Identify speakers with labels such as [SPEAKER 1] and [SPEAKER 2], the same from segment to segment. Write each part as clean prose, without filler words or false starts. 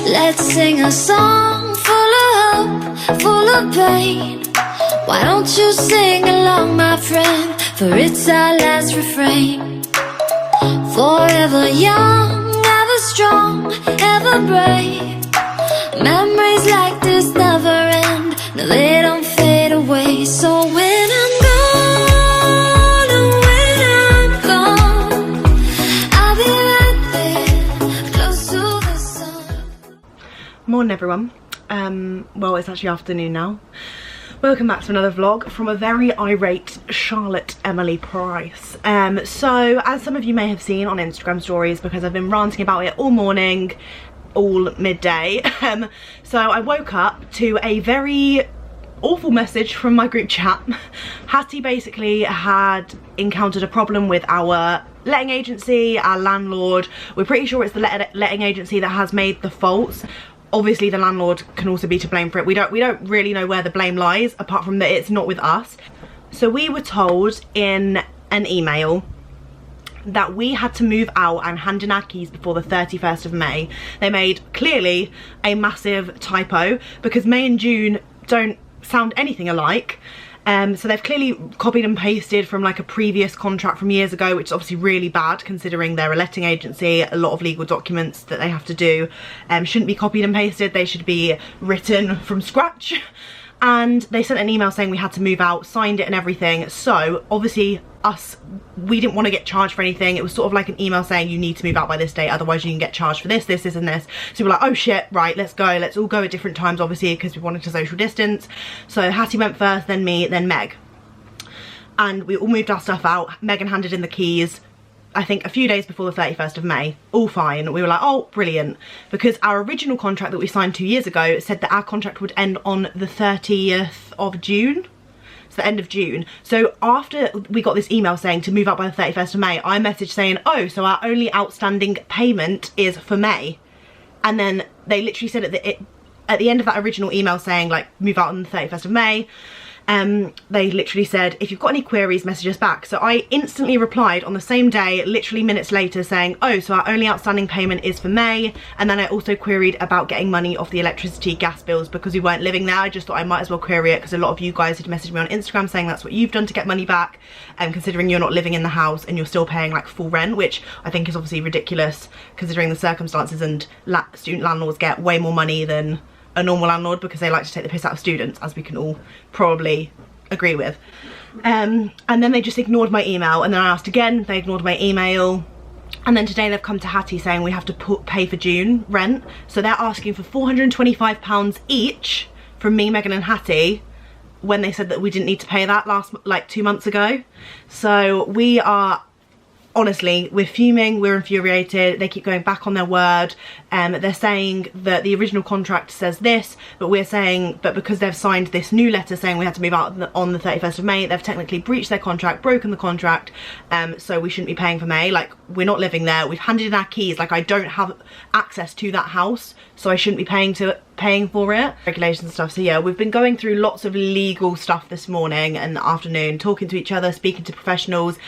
[SPEAKER 1] Let's sing a song full of hope, full of pain. Why don't you sing along, my friend? For it's our last refrain. Forever young, ever strong, ever brave. Memories like this never end. No, they don't fade away. So when I'm gone, and when I'm gone, I'll be right there, close to the sun.
[SPEAKER 2] Morning everyone. Well, it's actually afternoon now. Welcome back to another vlog from a very irate Charlotte Emily Price. So as some of you may have seen on Instagram stories, because I've been ranting about it all morning, all midday, so I woke up to a very awful message from my group chat. Hattie basically had encountered a problem with our letting agency, our landlord. We're pretty sure it's the letting agency that has made the faults. Obviously the landlord can also be to blame for it. We don't really know where the blame lies, apart from that it's not with us. So we were told in an email that we had to move out and hand in our keys before the 31st of May. They made clearly a massive typo, because May and June don't sound anything alike. So they've clearly copied and pasted from like a previous contract from years ago, which is obviously really bad considering they're a letting agency. A lot of legal documents that they have to do shouldn't be copied and pasted. They should be written from scratch. And they sent an email saying we had to move out, signed it and everything. So obviously we didn't want to get charged for anything. It was sort of like an email saying you need to move out by this date, otherwise you can get charged for this, this and this. So we were like, oh shit, right, let's go. Let's all go at different times, obviously, because we wanted to social distance. So Hattie went first, then me, then Meg. And we all moved our stuff out. Megan handed in the keys, I think a few days before the 31st of May. All fine. We were like, oh, brilliant. Because our original contract that we signed 2 years ago said that our contract would end on the 30th of June. It's the end of June. So after we got this email saying to move out by the 31st of May, I messaged saying, oh, so our only outstanding payment is for May. And then they literally said at the end of that original email saying like move out on the 31st of May, they literally said, if you've got any queries, message us back. So I instantly replied on the same day, literally minutes later, saying, oh, so our only outstanding payment is for May. And then I also queried about getting money off the electricity, gas bills, because we weren't living there. I just thought I might as well query it, because a lot of you guys had messaged me on Instagram saying that's what you've done to get money back, and considering you're not living in the house and you're still paying like full rent, which I think is obviously ridiculous considering the circumstances, and student landlords get way more money than a normal landlord because they like to take the piss out of students, as we can all probably agree with. And then they just ignored my email, and then I asked again, they ignored my email. And then today they've come to Hattie saying we have to pay for June rent. So they're asking for £425 each from me, Megan and Hattie, when they said that we didn't need to pay that like 2 months ago. So we are, honestly, we're fuming, we're infuriated. They keep going back on their word. They're saying that the original contract says this, but we're saying, but because they've signed this new letter saying we had to move out on the 31st of May, they've technically breached their contract, broken the contract, so we shouldn't be paying for May. Like, we're not living there, we've handed in our keys, like I don't have access to that house, so I shouldn't be paying for it. Regulations and stuff. So yeah, we've been going through lots of legal stuff this morning and afternoon, talking to each other, speaking to professionals.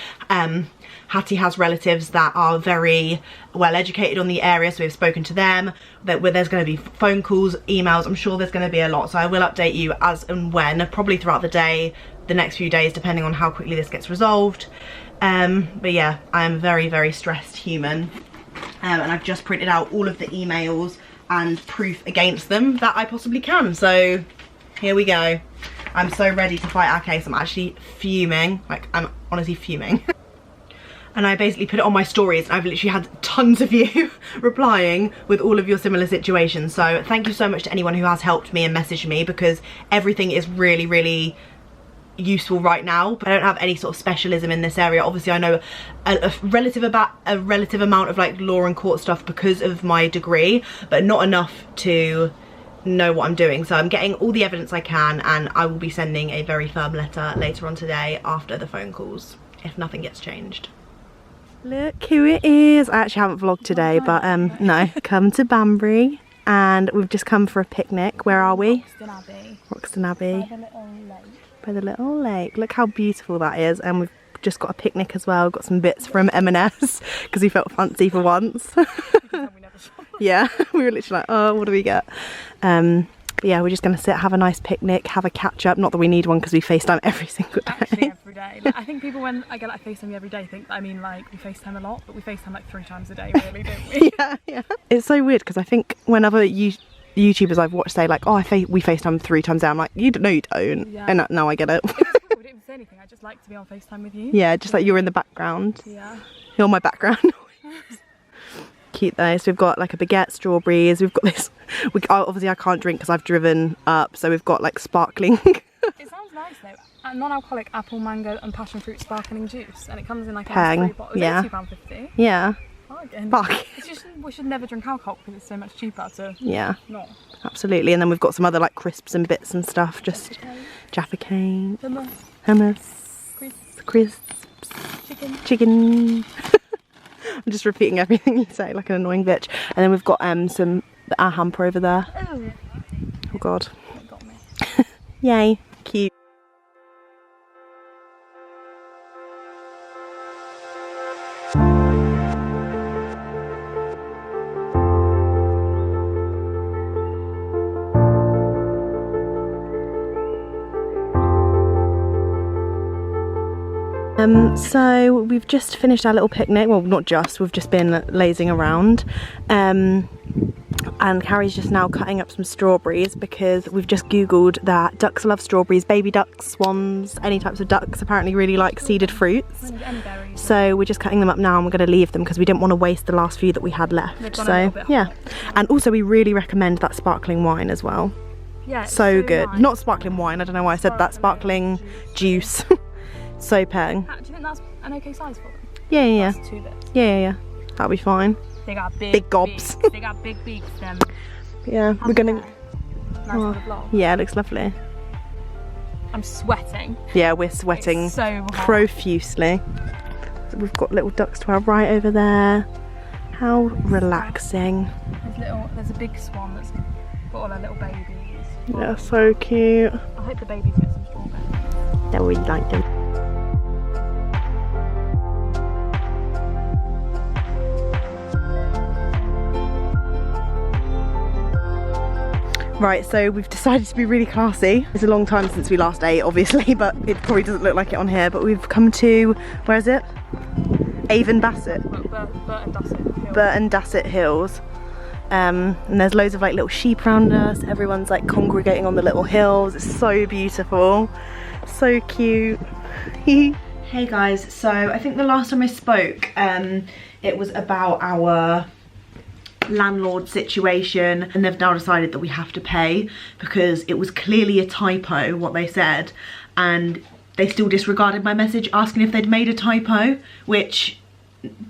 [SPEAKER 2] Hattie has relatives that are very well educated on the area, so we've spoken to them. Where there's going to be phone calls, emails, I'm sure there's going to be a lot, so I will update you as and when, probably throughout the day, the next few days, depending on how quickly this gets resolved. But yeah, I am a very, very stressed human, and I've just printed out all of the emails and proof against them that I possibly can, so here we go. I'm so ready to fight our case. I'm actually fuming, like I'm honestly fuming. And I basically put it on my stories, and I've literally had tons of you replying with all of your similar situations. So thank you so much to anyone who has helped me and messaged me, because everything is really, really useful right now. But I don't have any sort of specialism in this area. Obviously I know a relative amount of like law and court stuff because of my degree, but not enough to know what I'm doing. So I'm getting all the evidence I can, and I will be sending a very firm letter later on today after the phone calls, if nothing gets changed. Look who it is. I actually haven't vlogged today, but no, come to Banbury, and we've just come for a picnic. Where are we?
[SPEAKER 3] Roxton Abbey.
[SPEAKER 2] Roxton Abbey.
[SPEAKER 3] By the little lake.
[SPEAKER 2] By the little lake. Look how beautiful that is. And we've just got a picnic as well. Got some bits from M&S because we felt fancy for once.
[SPEAKER 3] We never shop
[SPEAKER 2] Yeah, we were literally like, oh, what do we get? But yeah, we're just going to sit, have a nice picnic, have a catch up. Not that we need one because we FaceTime every single day.
[SPEAKER 3] Actually, every day. Like, I think people, when I get like FaceTime you every day, think that I mean like we FaceTime a lot, but we FaceTime like 3 times a day, really, don't we?
[SPEAKER 2] Yeah. It's so weird because I think when other YouTubers I've watched say like, oh, we FaceTime 3 times a day, I'm like, no, you don't.
[SPEAKER 3] Yeah.
[SPEAKER 2] And now I get it.
[SPEAKER 3] We didn't even say anything. I just like to be on FaceTime with you.
[SPEAKER 2] Yeah, just like you're in the background.
[SPEAKER 3] Yeah.
[SPEAKER 2] You're my background. Cute though. So we've got like a baguette, strawberries. We've got this. Obviously I can't drink because I've driven up. So we've got like sparkling.
[SPEAKER 3] It sounds nice though. A non-alcoholic apple, mango, and passion fruit sparkling juice, and it comes in like a nice 3 bottles.
[SPEAKER 2] Yeah.
[SPEAKER 3] £2.50.
[SPEAKER 2] Yeah.
[SPEAKER 3] Bargain.
[SPEAKER 2] Bargain.
[SPEAKER 3] It's just, we should never drink alcohol because it's so much cheaper to not.
[SPEAKER 2] Absolutely. And then we've got some other like crisps and bits and stuff. Just Jaffa cake, hummus, crisps, chicken. I'm just repeating everything you say like an annoying bitch. And then we've got our hamper over there. Oh god.
[SPEAKER 3] It got me.
[SPEAKER 2] Yay. Cute. So we've just finished our little picnic. Well, not just, we've just been lazing around. And Carrie's just now cutting up some strawberries because we've just googled that ducks love strawberries, baby ducks, swans, any types of ducks apparently really like seeded fruits. So we're just cutting them up now and we're going to leave them because we didn't want to waste the last few that we had left. So yeah, and also we really recommend that sparkling wine as well. Yeah, so good. Nice. Not sparkling wine, I don't know why I said that, sparkling juice. So peng.
[SPEAKER 3] Do you think that's an okay size for them?
[SPEAKER 2] Yeah.
[SPEAKER 3] That's 2 bits.
[SPEAKER 2] Yeah. That'll be fine.
[SPEAKER 3] They got
[SPEAKER 2] big gobs.
[SPEAKER 3] They got big beaks. Them.
[SPEAKER 2] Yeah, we're gonna.
[SPEAKER 3] Nice little vlog.
[SPEAKER 2] Yeah, it looks lovely.
[SPEAKER 3] I'm sweating.
[SPEAKER 2] Yeah, we're sweating
[SPEAKER 3] so hot.
[SPEAKER 2] Profusely. So we've got little ducks to our right over there. How relaxing.
[SPEAKER 3] There's a big swan that's got all her little babies.
[SPEAKER 2] Yeah, so cute.
[SPEAKER 3] I hope the babies get some strawberries.
[SPEAKER 2] Yeah, we like them. Right, so we've decided to be really classy. It's a long time since we last ate, obviously, but it probably doesn't look like it on here. But we've come to, where is it? Avon Bassett. Burton Dassett Hills. And there's loads of like little sheep around us. Everyone's like congregating on the little hills. It's so beautiful. So cute. Hey guys, so I think the last time I spoke, it was about our landlord situation, and they've now decided that we have to pay because it was clearly a typo what they said, and they still disregarded my message asking if they'd made a typo, which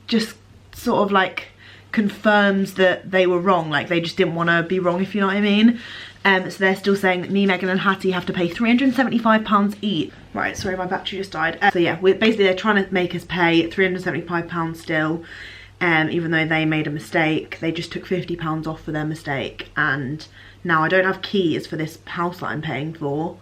[SPEAKER 2] just sort of like confirms that they were wrong. Like they just didn't want to be wrong, if you know what I mean. So they're still saying that me, Megan and Hattie have to pay £375 each. Right, sorry, my battery just died. So yeah, basically they're trying to make us pay £375 still. Even though they made a mistake. They just took £50 off for their mistake, and now I don't have keys for this house that I'm paying for.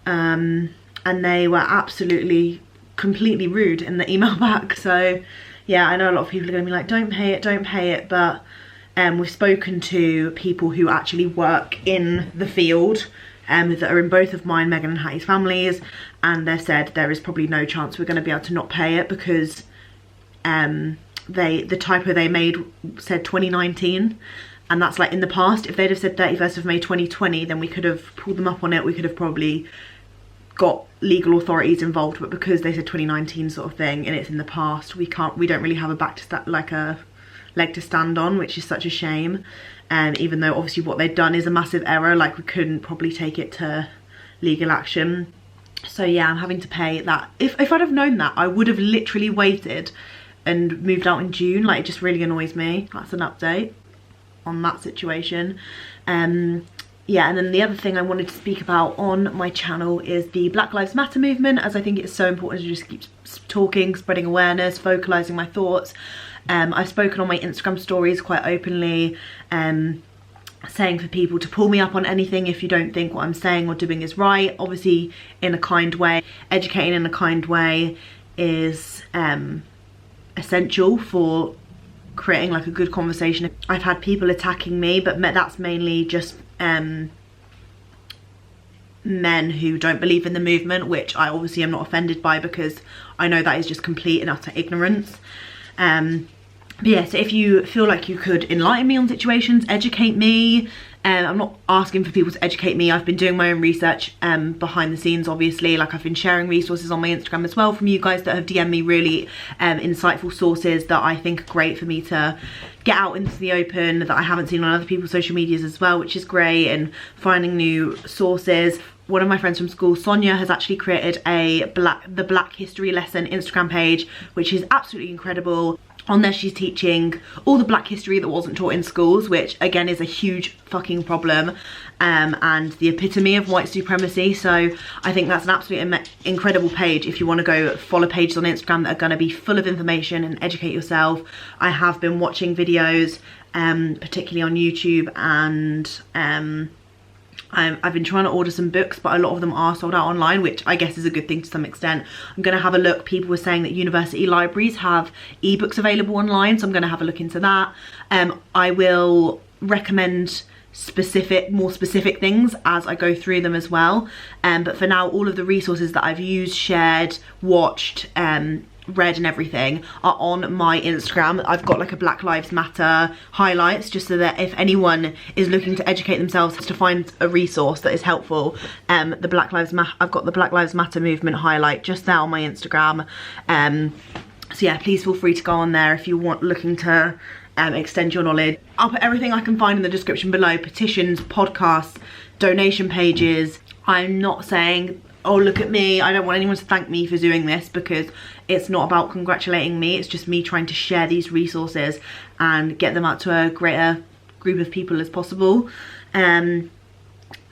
[SPEAKER 2] And they were absolutely completely rude in the email back. So yeah, I know a lot of people are going to be like, don't pay it, but we've spoken to people who actually work in the field that are in both of mine, Megan and Hattie's families, and they've said there is probably no chance we're going to be able to not pay it because the typo they made said 2019, and that's like in the past. If they'd have said 31st of May 2020, then we could have pulled them up on it. We could have probably got legal authorities involved, but because they said 2019 sort of thing and it's in the past, we don't really have a leg to stand on, which is such a shame. Even though obviously what they've done is a massive error, like we couldn't probably take it to legal action. So yeah, I'm having to pay that. If I'd have known that, I would have literally waited and moved out in June. Like, it just really annoys me. That's an update on that situation. Yeah, and then the other thing I wanted to speak about on my channel is the Black Lives Matter movement, as I think it's so important to just keep talking, spreading awareness, vocalising my thoughts. I've spoken on my Instagram stories quite openly, saying for people to pull me up on anything if you don't think what I'm saying or doing is right, obviously in a kind way. Educating in a kind way is essential for creating like a good conversation. I've had people attacking me, but that's mainly just men who don't believe in the movement, which I obviously am not offended by, because I know that is just complete and utter ignorance. But yeah, so if you feel like you could enlighten me on situations, educate me, I'm not asking for people to educate me. I've been doing my own research behind the scenes, obviously. Like, I've been sharing resources on my Instagram as well from you guys that have DM'd me really insightful sources that I think are great for me to get out into the open, that I haven't seen on other people's social medias as well, which is great, and finding new sources. One of my friends from school, Sonia, has actually created the Black History Lesson Instagram page, which is absolutely incredible. On there she's teaching all the black history that wasn't taught in schools, which again is a huge fucking problem, and the epitome of white supremacy. So I think that's an absolutely incredible page if you want to go follow pages on Instagram that are going to be full of information and educate yourself. I have been watching videos, particularly on YouTube, and I've been trying to order some books, but a lot of them are sold out online, which I guess is a good thing to some extent. I'm going to have a look. People were saying that university libraries have ebooks available online, so I'm going to have a look into that. I will recommend more specific things as I go through them as well. But for now, all of the resources that I've used, shared, watched, read and everything are on my Instagram. I've got like a Black Lives Matter highlights, just so that if anyone is looking to educate themselves, to find a resource that is helpful. I've got the Black Lives Matter movement highlight just there on my Instagram. So yeah, please feel free to go on there if you want, looking to extend your knowledge. I'll put everything I can find in the description below: petitions, podcasts, donation pages. I'm not saying, oh, look at me, I don't want anyone to thank me for doing this, because it's not about congratulating me. It's just me trying to share these resources and get them out to a greater group of people as possible. And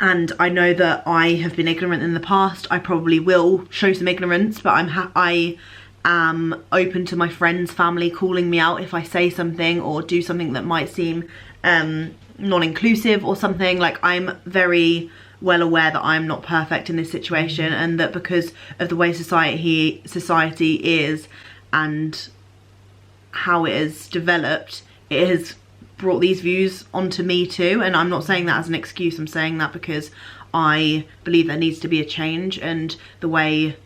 [SPEAKER 2] I know that I have been ignorant in the past. I probably will show some ignorance, but I am open to my friends, family calling me out if I say something or do something that might seem non-inclusive or something. Like, I'm very well aware that I'm not perfect in this situation, and that because of the way society is and how it has developed, it has brought these views onto me too. And I'm not saying that as an excuse, I'm saying that because I believe there needs to be a change, and the way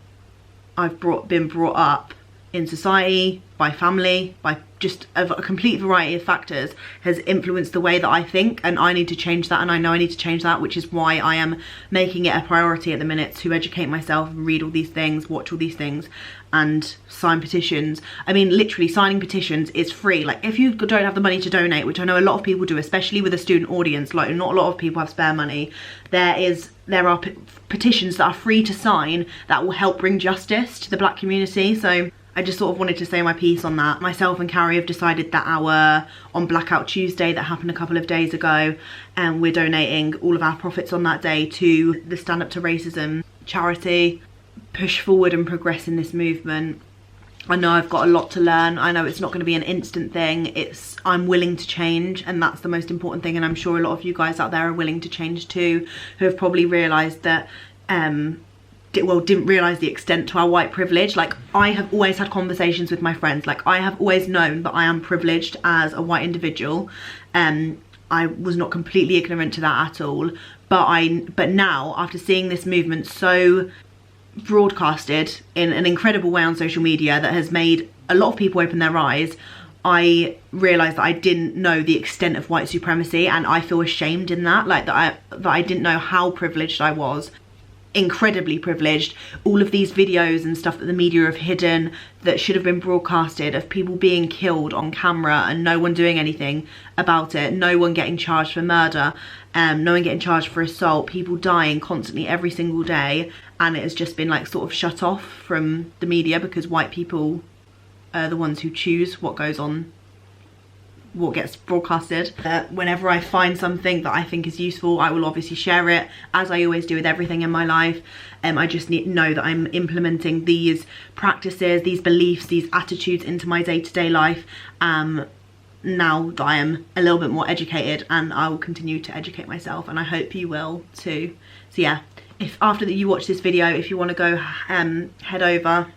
[SPEAKER 2] I've been brought up in society, by family, by just a complete variety of factors, has influenced the way that I think, and I need to change that, and I know I need to change that, which is why I am making it a priority at the minute to educate myself and read all these things, watch all these things, and sign petitions. I mean, literally signing petitions is free. Like, if you don't have the money to donate, which I know a lot of people do, especially with a student audience, like not a lot of people have spare money, there are petitions that are free to sign that will help bring justice to the black community. So I just sort of wanted to say my piece on that. Myself and Carrie have decided that on Blackout Tuesday that happened a couple of days ago, and we're donating all of our profits on that day to the Stand Up to Racism charity. Push forward and progress in this movement. I know I've got a lot to learn. I know it's not going to be an instant thing. I'm willing to change, and that's the most important thing. And I'm sure a lot of you guys out there are willing to change too, who have probably realised that didn't realise the extent to our white privilege. Like, I have always had conversations with my friends. Like, I have always known that I am privileged as a white individual. I was not completely ignorant to that at all. But now, after seeing this movement so broadcasted in an incredible way on social media that has made a lot of people open their eyes, I realised that I didn't know the extent of white supremacy, and I feel ashamed in that. Like, that I didn't know how privileged I was. Incredibly privileged. All of these videos and stuff that the media have hidden that should have been broadcasted, of people being killed on camera and no one doing anything about it, no one getting charged for murder, no one getting charged for assault, people dying constantly every single day, and it has just been like sort of shut off from the media because white people are the ones who choose what goes on, what gets broadcasted. Whenever I find something that I think is useful, I will obviously share it, as I always do with everything in my life. I just need to know that I'm implementing these practices, these beliefs, these attitudes into my day-to-day life now that I am a little bit more educated, and I will continue to educate myself, and I hope you will too. So yeah, if after that you watch this video, if you want to go head over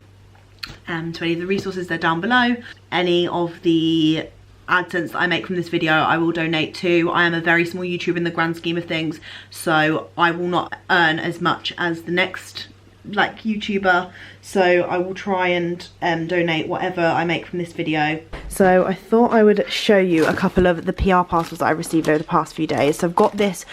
[SPEAKER 2] to any of the resources, they're down below. Any of the AdSense that I make from this video I will donate to. I am a very small YouTuber in the grand scheme of things, so I will not earn as much as the next like YouTuber, so I will try and donate whatever I make from this video. So I thought I would show you a couple of the PR parcels that I received over the past few days. So I've got this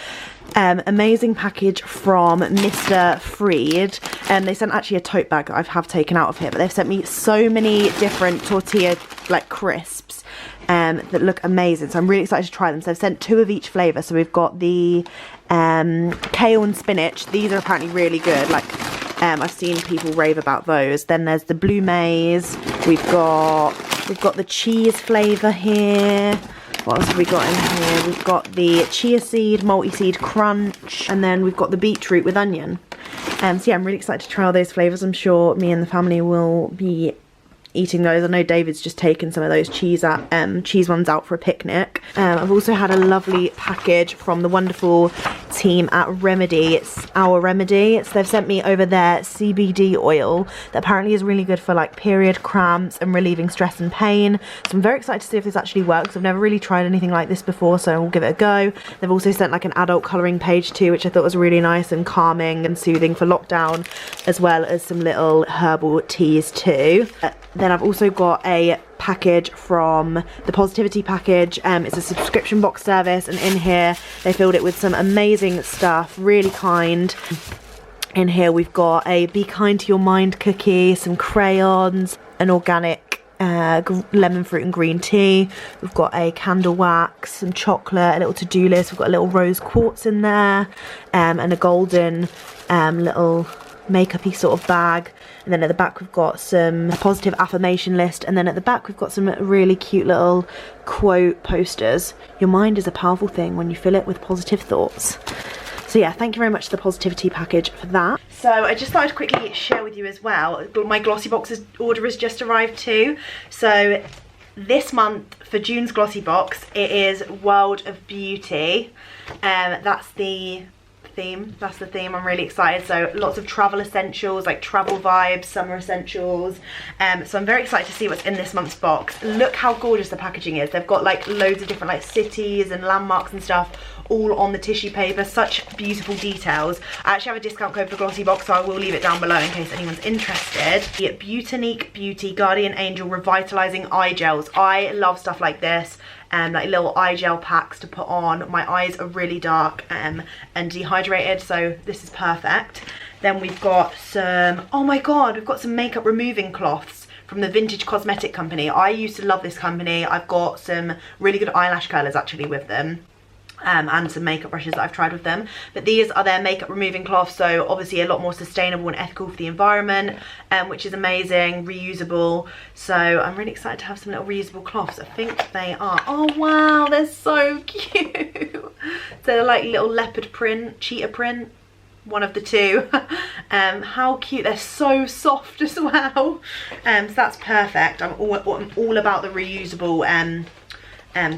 [SPEAKER 2] amazing package from Mr. Freed, and they sent actually a tote bag that I have taken out of here, but they've sent me so many different tortilla like crisps that look amazing, so I'm really excited to try them. So I've sent 2 of each flavour. So we've got the kale and spinach. These are apparently really good, like I've seen people rave about those. Then there's the blue maize. We've got the cheese flavour here. What else have we got in here? We've got the chia seed, multi-seed crunch, and then we've got the beetroot with onion. So yeah, I'm really excited to try all those flavours. I'm sure me and the family will be eating those. I know David's just taken some of those cheese ones out for a picnic. I've also had a lovely package from the wonderful team at Remedy. It's Our Remedy. So they've sent me over their CBD oil that apparently is really good for like period cramps and relieving stress and pain. So I'm very excited to see if this actually works. I've never really tried anything like this before, so we'll give it a go. They've also sent like an adult colouring page too, which I thought was really nice and calming and soothing for lockdown, as well as some little herbal teas too. Then I've also got a package from the Positivity package. It's a subscription box service, and in here they filled it with some amazing stuff, really kind. In here we've got a Be Kind to Your Mind cookie, some crayons, an organic lemon fruit and green tea. We've got a candle wax, some chocolate, a little to-do list. We've got a little rose quartz in there, and a golden little makeup-y sort of bag. And then at the back we've got some positive affirmation list, and then at the back we've got some really cute little quote posters. Your mind is a powerful thing when you fill it with positive thoughts. So yeah, thank you very much to the Positivity package for that. So I just thought I'd quickly share with you as well, my Glossy Box order has just arrived too. So this month for June's Glossy Box, it is World of Beauty. That's the theme. I'm really excited. So lots of travel essentials, like travel vibes, summer essentials. So I'm very excited to see what's in this month's box. Look how gorgeous the packaging is. They've got like loads of different like cities and landmarks and stuff all on the tissue paper. Such beautiful details. I actually have a discount code for Glossy Box, so I will leave it down below in case anyone's interested. The Beautinique Beauty Guardian Angel Revitalizing Eye Gels. I love stuff like this. Like little eye gel packs to put on. My eyes are really dark and dehydrated, so this is perfect. Then we've got some, oh my god, we've got some makeup removing cloths from the Vintage Cosmetic Company. I used to love this company. I've got some really good eyelash curlers actually with them. And some makeup brushes that I've tried with them. But these are their makeup removing cloths, so obviously a lot more sustainable and ethical for the environment, which is amazing, reusable. So I'm really excited to have some little reusable cloths. I think they are, oh wow, they're so cute. So they're like little leopard print, cheetah print, one of the two. How cute, they're so soft as well. So that's perfect. I'm all about the reusable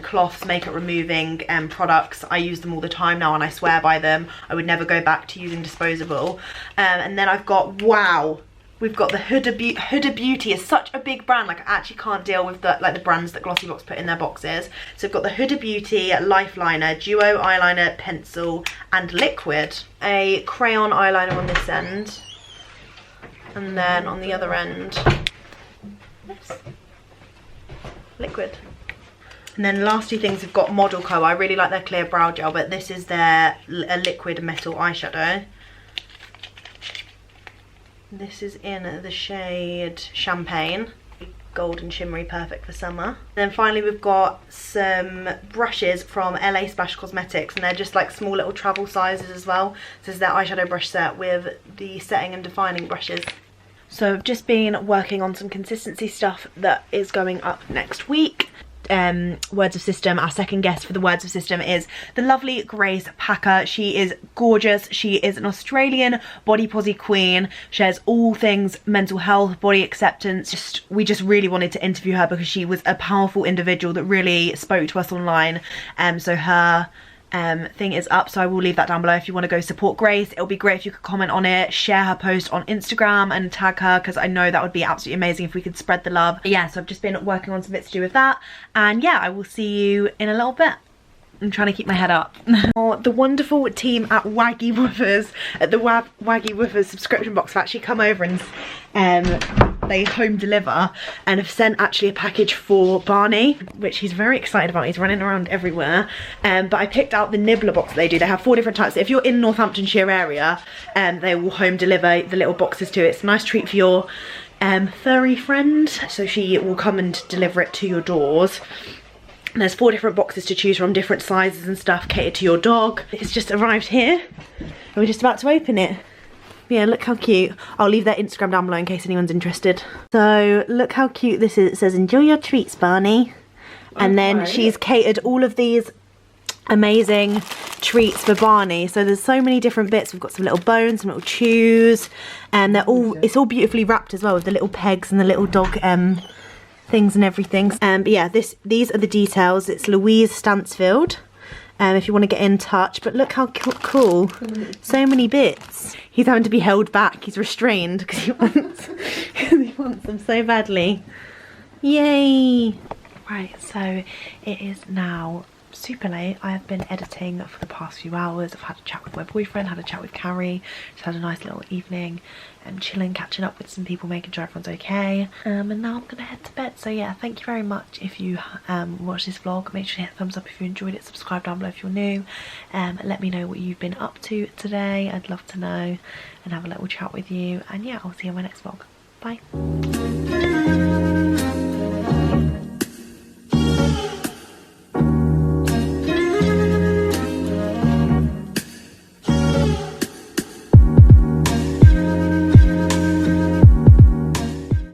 [SPEAKER 2] cloths, makeup removing products. I use them all the time now and I swear by them. I would never go back to using disposable. And then I've got, wow, we've got the Huda Beauty is such a big brand. Like I actually can't deal with the brands that Glossy Box put in their boxes. So we've got the Huda Beauty Lifeliner, Duo Eyeliner, Pencil and Liquid. A crayon eyeliner on this end. And then on the other end, this, liquid. And then last two things, we've got Model Co. I really like their clear brow gel, but this is their liquid metal eyeshadow. This is in the shade Champagne. Golden shimmery, perfect for summer. And then finally we've got some brushes from LA Splash Cosmetics, and they're just like small little travel sizes as well. This is their eyeshadow brush set with the setting and defining brushes. So I've just been working on some consistency stuff that is going up next week. Words of System, our second guest for the Words of System is the lovely Grace Packer. She is gorgeous. She is an Australian body posi queen, shares all things mental health, body acceptance. We just really wanted to interview her because she was a powerful individual that really spoke to us online. So her thing is up, so I will leave that down below if you want to go support Grace. It'll be great if you could comment on it, share her post on Instagram and tag her, because I know that would be absolutely amazing if we could spread the love. But yeah, so I've just been working on some bits to do with that, and yeah, I will see you in a little bit. I'm trying to keep my head up. The wonderful team at Waggy Woofers, at the Waggy Woofers subscription box, have actually come over and they home deliver and have sent actually a package for Barney, which he's very excited about. He's running around everywhere. But I picked out the nibbler box they do. They have 4 different types. So if you're in Northamptonshire area, they will home deliver the little boxes to it. It's a nice treat for your furry friend. So she will come and deliver it to your doors. And there's 4 different boxes to choose from, different sizes and stuff, catered to your dog. It's just arrived here and we're just about to open it. Yeah, look how cute. I'll leave their Instagram down below in case anyone's interested. So look how cute this is. It says, enjoy your treats, Barney. And then she's catered all of these amazing treats for Barney. So there's so many different bits. We've got some little bones, some little chews, and they're all, it's all beautifully wrapped as well with the little pegs and the little dog things and everything. But yeah, these are the details. It's Louise Stansfield. If you want to get in touch. But look how cool. So many bits. He's having to be held back. He's restrained because he wants them so badly. Yay. Right, so it is now super late. I have been editing for the past few hours. I've had a chat with my boyfriend, had a chat with Carrie, just had a nice little evening and chilling, catching up with some people, making sure everyone's okay. And now I'm gonna head to bed. So yeah, thank you very much if you watched this vlog. Make sure to hit a thumbs up if you enjoyed it, subscribe down below if you're new. Let me know what you've been up to today. I'd love to know and have a little chat with you. And yeah, I'll see you in my next vlog. Bye.